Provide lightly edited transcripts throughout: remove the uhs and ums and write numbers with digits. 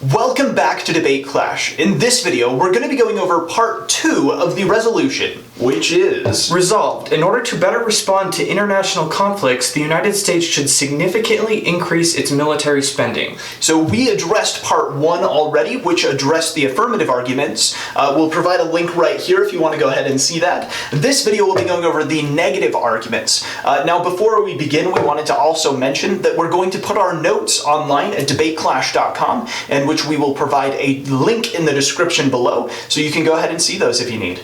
Welcome back to Debate Clash. In this video, we're going to be going over part 2 of the resolution, which is resolved. In order to better respond to international conflicts, the United States should significantly increase its military spending. So we addressed part 1 already, which addressed the affirmative arguments. We'll provide a link right here if you want to go ahead and see that. This video will be going over the negative arguments. Now, before we begin, we wanted to also mention that we're going to put our notes online at debateclash.com, and which we will provide a link in the description below, so you can go ahead and see those if you need.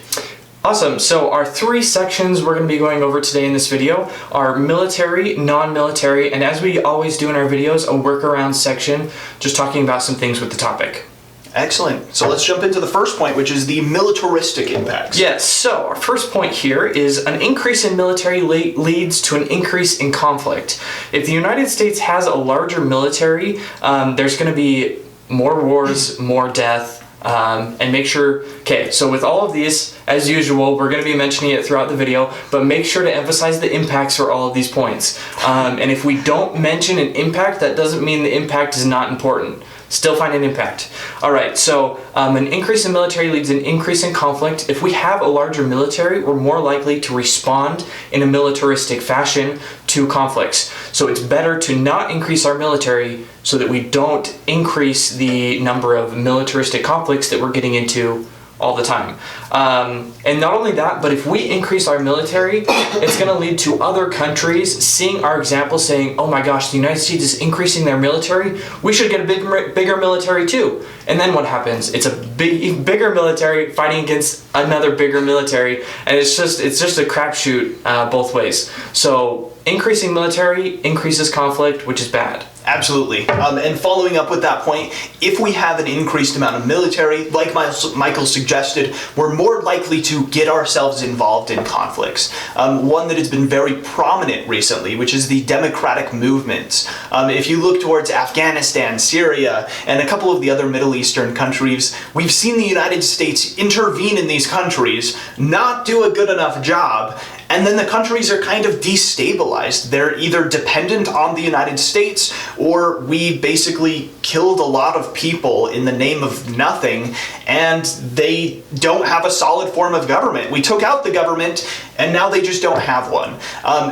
Awesome. So our 3 sections we're going to be going over today in this video are military, non-military, and as we always do in our videos, a workaround section, just talking about some things with the topic. Excellent. So let's jump into the first point, which is the militaristic impacts. Yes, so our first point here is an increase in military leads to an increase in conflict. If the United States has a larger military, there's going to be more wars, more death, and make sure, okay, so with all of these, as usual, we're going to be mentioning it throughout the video, but make sure to emphasize the impacts for all of these points. And if we don't mention an impact, that doesn't mean the impact is not important. Still find an impact. All right, so an increase in military leads an increase in conflict. If we have a larger military, we're more likely to respond in a militaristic fashion to conflicts. So it's better to not increase our military so that we don't increase the number of militaristic conflicts that we're getting into all the time. And not only that, but if we increase our military, it's going to lead to other countries seeing our example, saying, oh my gosh, the United States is increasing their military, we should get a bigger military too. And then what happens? It's a bigger military fighting against another bigger military, and it's just a crapshoot both ways. So increasing military increases conflict, which is bad. Absolutely. And following up with that point, if we have an increased amount of military, like Michael suggested, we're more likely to get ourselves involved in conflicts. One that has been very prominent recently, which is the democratic movements. If you look towards Afghanistan, Syria, and a couple of the other Middle Eastern countries, we've seen the United States intervene in these countries, not do a good enough job, and then the countries are kind of destabilized. They're either dependent on the United States, or we basically killed a lot of people in the name of nothing, and they don't have a solid form of government. We took out the government, and now they just don't have one.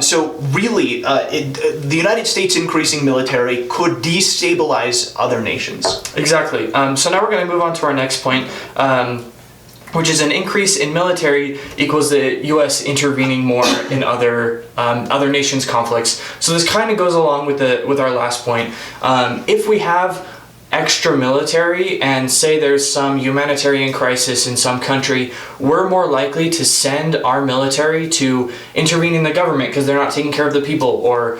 So really, the United States increasing military could destabilize other nations. Exactly. So now we're going to move on to our next point, which is an increase in military equals the U.S. intervening more in other nations' conflicts. So this kind of goes along with our last point. If we have extra military and say there's some humanitarian crisis in some country, we're more likely to send our military to intervene in the government because they're not taking care of the people or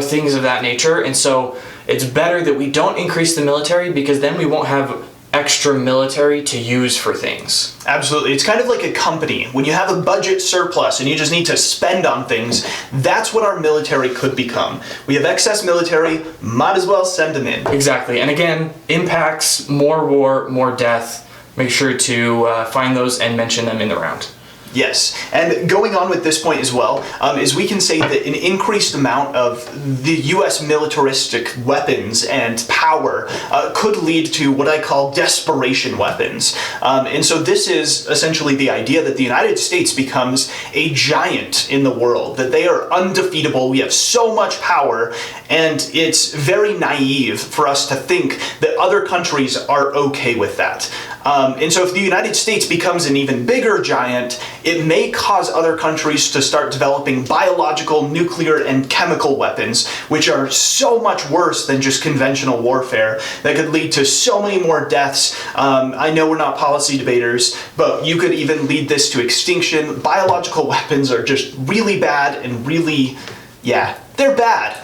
things of that nature. And so it's better that we don't increase the military, because then we won't have extra military to use for things. Absolutely. It's kind of like a company. When you have a budget surplus and you just need to spend on things, that's what our military could become. We have excess military, might as well send them in. Exactly. And again, impacts, more war, more death. Make sure to find those and mention them in the round. Yes, and going on with this point as well, is we can say that an increased amount of the U.S. militaristic weapons and power could lead to what I call desperation weapons. And so this is essentially the idea that the United States becomes a giant in the world, that they are undefeatable, we have so much power, and it's very naive for us to think that other countries are okay with that. And so if the United States becomes an even bigger giant, it may cause other countries to start developing biological, nuclear, and chemical weapons, which are so much worse than just conventional warfare, that could lead to so many more deaths. I know we're not policy debaters, but you could even lead this to extinction. Biological weapons are just really bad and really, yeah, they're bad.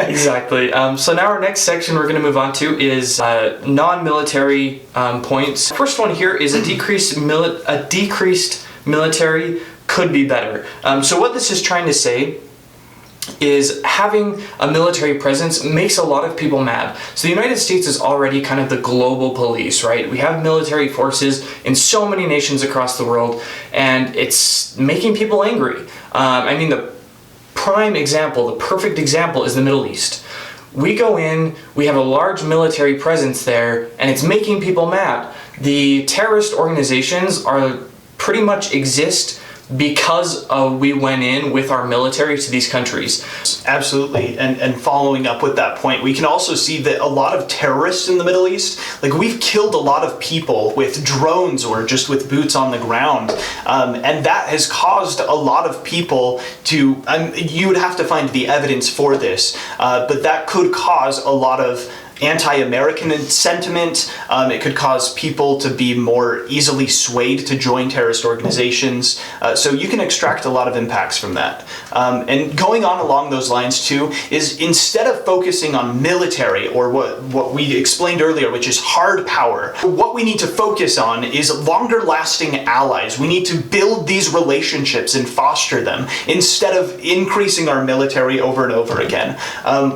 Exactly. So now our next section we're going to move on to is non-military points. First one here is a decreased military could be better. So what this is trying to say is having a military presence makes a lot of people mad. So the United States is already kind of the global police, right? We have military forces in so many nations across the world, and it's making people angry. I mean, the prime example, the perfect example is the Middle East. we go in, we have a large military presence there, and it's making people mad. The terrorist organizations are pretty much exist because we went in with our military to these countries. Absolutely, and following up with that point, we can also see that a lot of terrorists in the Middle East, like we've killed a lot of people with drones or just with boots on the ground, and that has caused a lot of people to, you would have to find the evidence for this, but that could cause a lot of anti-American sentiment. It could cause people to be more easily swayed to join terrorist organizations. So you can extract a lot of impacts from that. And going on along those lines too, is instead of focusing on military or what we explained earlier, which is hard power, what we need to focus on is longer lasting allies. We need to build these relationships and foster them instead of increasing our military over and over again.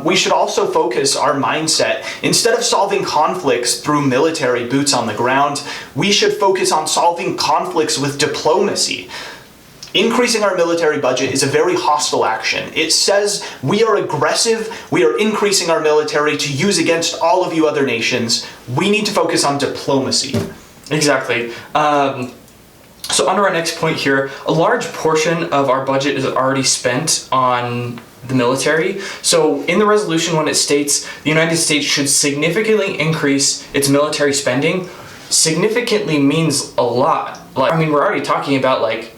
We should also focus our mindset. Instead of solving conflicts through military boots on the ground, we should focus on solving conflicts with diplomacy. Increasing our military budget is a very hostile action. It says we are aggressive, we are increasing our military to use against all of you other nations. We need to focus on diplomacy. Exactly. So under our next point here, a large portion of our budget is already spent on the military. So in the resolution, when it states the United States should significantly increase its military spending, significantly means a lot. Like, I mean, we're already talking about like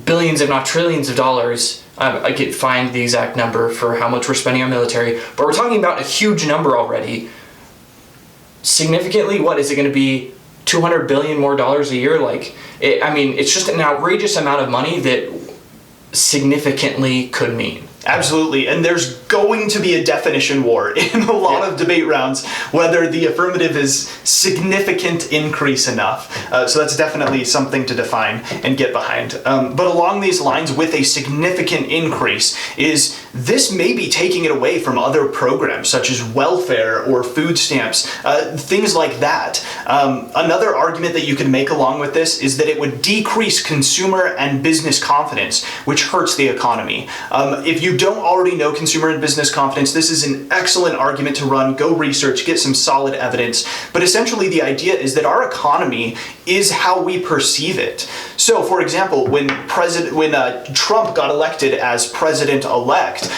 billions, if not trillions of dollars. I can't find the exact number for how much we're spending on military, but we're talking about a huge number already. Significantly, what is it going to be? $200 billion more dollars a year? Like, I mean, it's just an outrageous amount of money that significantly could mean. Absolutely, and there's going to be a definition war in a lot of debate rounds, whether the affirmative is significant increase enough. So that's definitely something to define and get behind. But along these lines, with a significant increase, is this may be taking it away from other programs such as welfare or food stamps, things like that. Another argument that you can make along with this is that it would decrease consumer and business confidence, which hurts the economy. If you don't already know consumer and business confidence, this is an excellent argument to run. Go research, get some solid evidence. But essentially the idea is that our economy is how we perceive it. So for example, when Trump got elected as president-elect,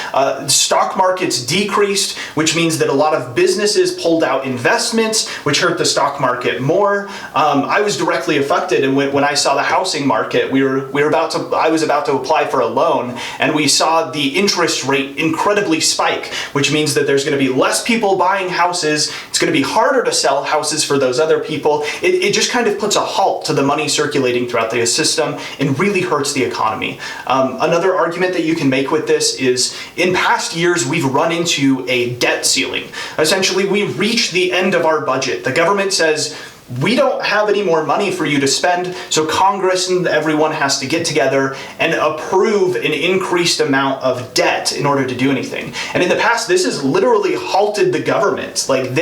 stock markets decreased, which means that a lot of businesses pulled out investments, which hurt the stock market more. I was directly affected, and when I saw the housing market, I was about to apply for a loan, and we saw the interest rate incredibly spike, which means that there's going to be less people buying houses. It's going to be harder to sell houses for those other people. It just kind of puts a halt to the money circulating throughout the system and really hurts the economy. Another argument that you can make with this is in past years we've run into a debt ceiling. Essentially, we reach the end of our budget. The government says, we don't have any more money for you to spend, so Congress and everyone has to get together and approve an increased amount of debt in order to do anything. And in the past, this has literally halted the government. Like,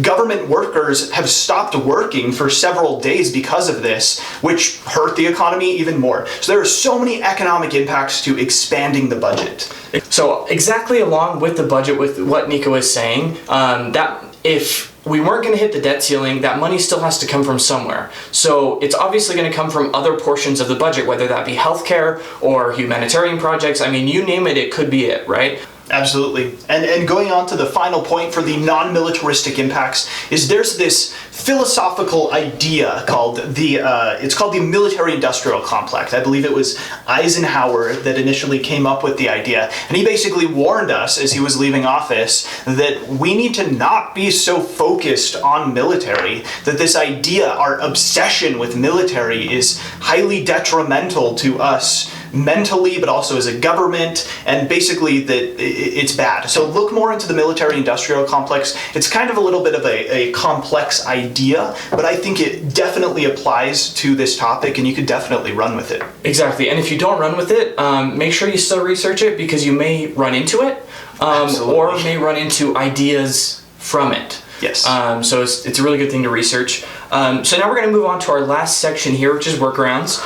government workers have stopped working for several days because of this, which hurt the economy even more. So there are so many economic impacts to expanding the budget. So exactly along with the budget, with what Nico was saying, that if we weren't going to hit the debt ceiling, that money still has to come from somewhere. So it's obviously going to come from other portions of the budget, whether that be healthcare or humanitarian projects. I mean, you name it, it could be it, right? Absolutely. And going on to the final point for the non-militaristic impacts is there's this philosophical idea called it's called the military-industrial complex. I believe it was Eisenhower that initially came up with the idea, and he basically warned us as he was leaving office that we need to not be so focused on military, that this idea, our obsession with military, is highly detrimental to us mentally, but also as a government, and basically that it's bad. So look more into the military-industrial complex. It's kind of a little bit of a complex idea, but I think it definitely applies to this topic, and you could definitely run with it. Exactly, and if you don't run with it, make sure you still research it, because you may run into it, or may run into ideas from it. Yes. So it's a really good thing to research. So now we're going to move on to our last section here, which is workarounds.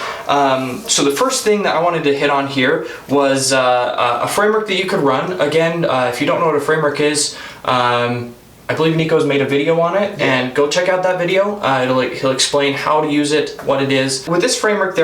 So the first thing that I wanted to hit on here was a framework that you could run. Again, if you don't know what a framework is, I believe Nico's made a video on it, and go check out that video. He'll explain how to use it, what it is. With this framework,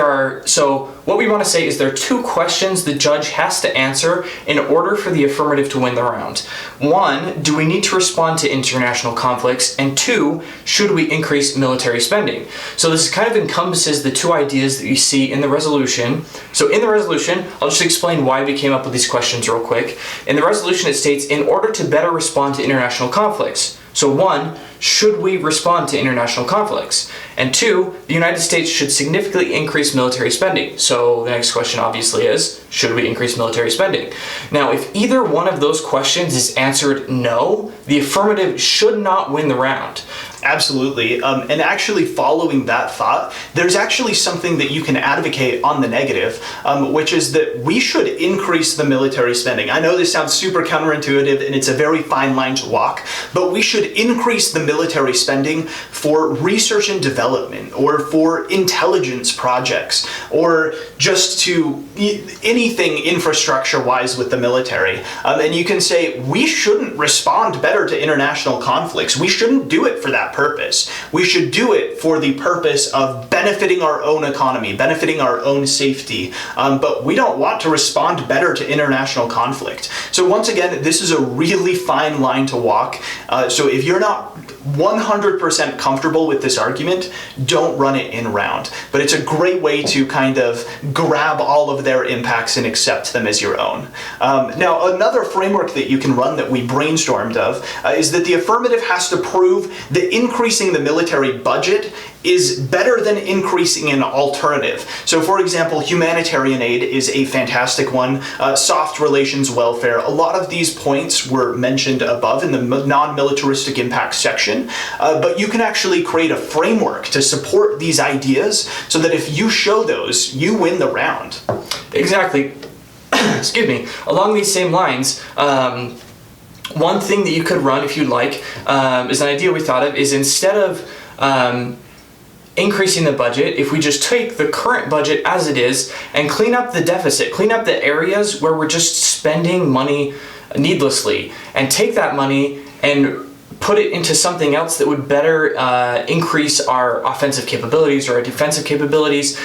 what we want to say is there are 2 questions the judge has to answer in order for the affirmative to win the round. 1, do we need to respond to international conflicts? And 2, should we increase military spending? So this kind of encompasses the 2 ideas that you see in the resolution. So in the resolution, I'll just explain why we came up with these questions real quick. In the resolution, it states, in order to better respond to international conflicts. So 1, should we respond to international conflicts? And 2, the United States should significantly increase military spending. So the next question obviously is, should we increase military spending? Now, if either one of those questions is answered no, the affirmative should not win the round. Absolutely. And actually following that thought, there's actually something that you can advocate on the negative, which is that we should increase the military spending. I know this sounds super counterintuitive and it's a very fine line to walk, but we should increase the military spending for research and development, or for intelligence projects, or just to anything infrastructure-wise with the military. And you can say, we shouldn't respond better to international conflicts. We shouldn't do it for that purpose. We should do it for the purpose of benefiting our own economy, benefiting our own safety, but we don't want to respond better to international conflict. So once again, this is a really fine line to walk. So if you're not 100% comfortable with this argument, don't run it in round. But it's a great way to kind of grab all of their impacts and accept them as your own. Now, another framework that you can run that we brainstormed of is that the affirmative has to prove that increasing the military budget is better than increasing an alternative. So for example, humanitarian aid is a fantastic one, soft relations welfare. A lot of these points were mentioned above in the non-militaristic impact section, but you can actually create a framework to support these ideas so that if you show those, you win the round. Exactly. Excuse me. Along these same lines, one thing that you could run if you'd like is an idea we thought of, is instead of increasing the budget, if we just take the current budget as it is and clean up the deficit, clean up the areas where we're just spending money needlessly, and take that money and put it into something else that would better increase our offensive capabilities or our defensive capabilities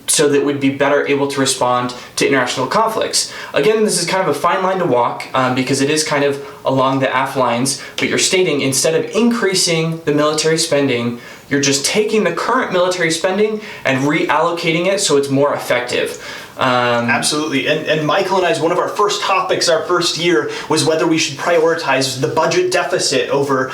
so that we'd be better able to respond to international conflicts. Again, this is kind of a fine line to walk because it is kind of along the AF lines, but you're stating instead of increasing the military spending, you're just taking the current military spending and reallocating it so it's more effective. Absolutely. And Michael and I's, one of our first topics our first year was whether we should prioritize the budget deficit over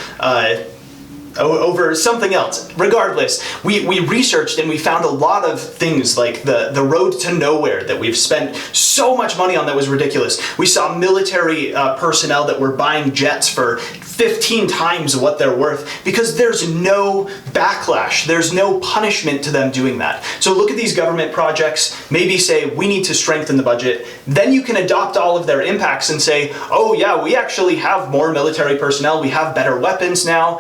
something else. Regardless, we researched and we found a lot of things like the road to nowhere that we've spent so much money on that was ridiculous. We saw military personnel that were buying jets for 15 times what they're worth because there's no backlash, there's no punishment to them doing that. So look at these government projects, maybe say we need to strengthen the budget, then you can adopt all of their impacts and say, oh yeah, we actually have more military personnel, we have better weapons now,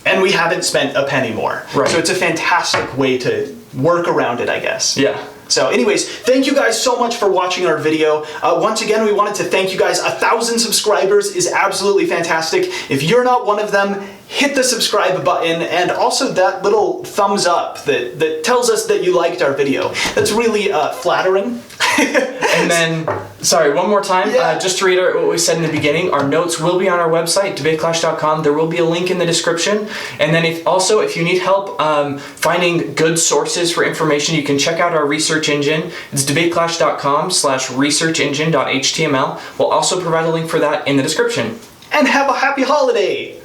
and we haven't spent a penny more. Right. So it's a fantastic way to work around it, I guess. Yeah. So anyways, thank you guys so much for watching our video. Once again, we wanted to thank you guys. 1,000 subscribers is absolutely fantastic. If you're not one of them, hit the subscribe button and also that little thumbs up that tells us that you liked our video. That's really flattering. And then, sorry, one more time, just to reiterate what we said in the beginning, our notes will be on our website, debateclash.com. There will be a link in the description. And then if you need help finding good sources for information, you can check out our research engine. It's debateclash.com/researchengine.html. We'll also provide a link for that in the description. And have a happy holiday!